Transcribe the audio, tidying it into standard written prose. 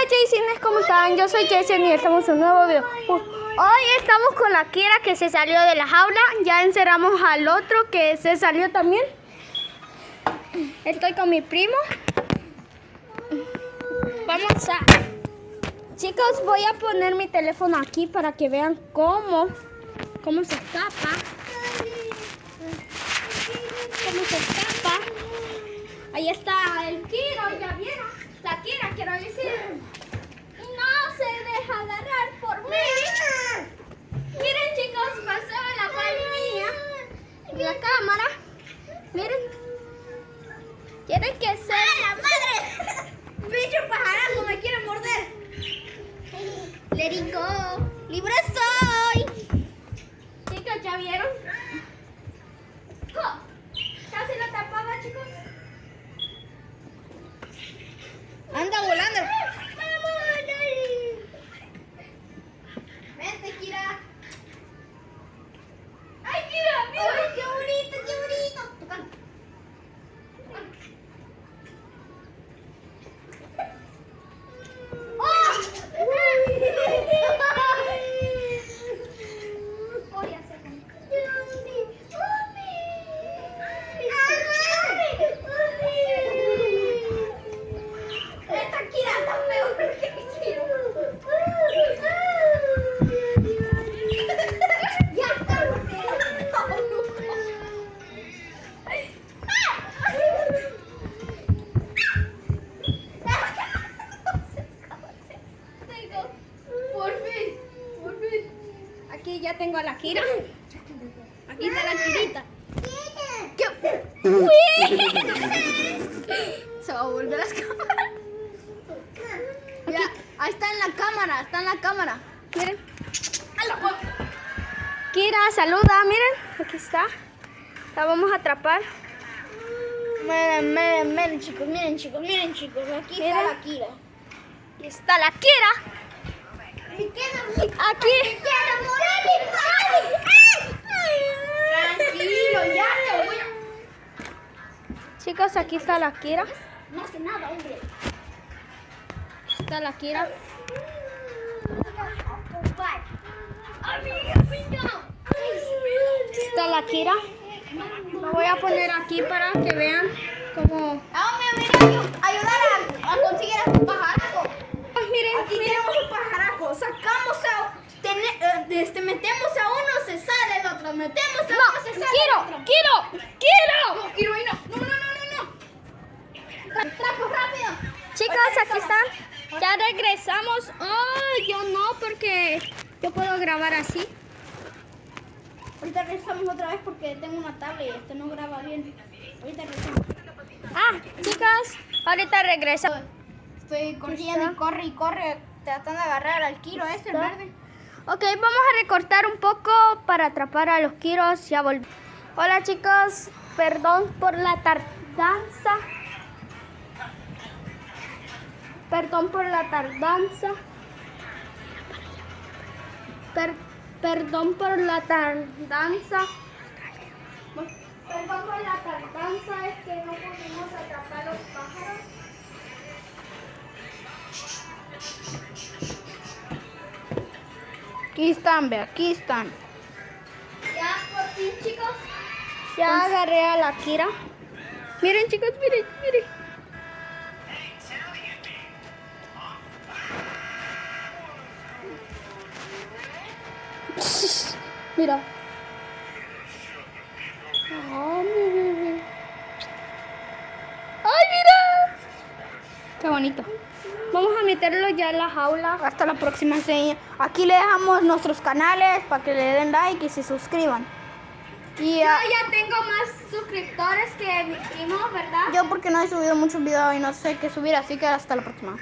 Jaycines, ¿cómo están? Yo soy Jason y estamos en un nuevo video. Hoy estamos con la Kira que se salió de la jaula. Ya encerramos al otro que se salió también. Estoy con mi primo. Vamos a... Chicos, voy a poner mi teléfono aquí para que vean cómo se escapa. Cómo se escapa. Ahí está el Kiro, ya vieron. La Kira, quiero decir. No se deja agarrar por mí. Miren, chicos, pasó la palmilla en la cámara. Miren. Quieren que sea. ¡Ah, la madre! Bicho pajarasco, me quiere morder. Let it go. ¡Libre soy! Chicos, ¿ya vieron? Oh, casi lo tapaba, chicos. Anda volando. Vente, Kira. ¡Ay, Kira! ¡Mira! ¡Ay, qué bonito, qué bonito! Tocando. Aquí ya tengo a la Kira. Aquí está la Kirita. Se va a volver a escapar. Ya, ahí está en la cámara, está en la cámara. Miren. Kira, saluda, miren. Aquí está. La vamos a atrapar. Miren chicos, aquí está la Kira. Aquí está la Kira. Aquí. Tranquilo, ya te voy a... Chicos, aquí está la Kira. No hace nada, hombre. Está la Kira. Está la Kira. Lo voy a poner aquí para que vean cómo... Ayudar a conseguir a su pajaraco. Pues miren, Aquí tenemos un pajaraco. Sacamos a... metemos a uno, se sale el otro. Metemos a uno, se sale el otro. ¡Quiero! No, Kiro, ahí no. Trapo, rápido. Chicos, aquí están. Ya regresamos. Oh, yo no, porque yo puedo grabar así. Ahorita regresamos otra vez porque tengo una tablet y esto no graba bien. Ahorita regresamos. Chicos, ahorita regreso. Estoy corriendo y corre, tratando de agarrar al Kiro ese, el verde. Ok, vamos a recortar un poco para atrapar a los Kiros. Ya volví. Hola, chicos. Perdón por la tardanza. Perdón por la tardanza. Perdón por la tardanza. Perdón por la tardanza, es que no pudimos atrapar los pájaros. Aquí están. Ya, por fin, chicos. Ya agarré a la Kira. Miren, chicos, miren. Mira. Oh, mi bebé. ¡Ay, mira! Qué bonito. Vamos a meterlo ya en la jaula. Hasta la próxima enseña. Aquí le dejamos nuestros canales para que le den like y se suscriban. Y Yo ya tengo más suscriptores que mi primo, ¿verdad? yo porque no he subido muchos videos y no sé qué subir, así que hasta la próxima.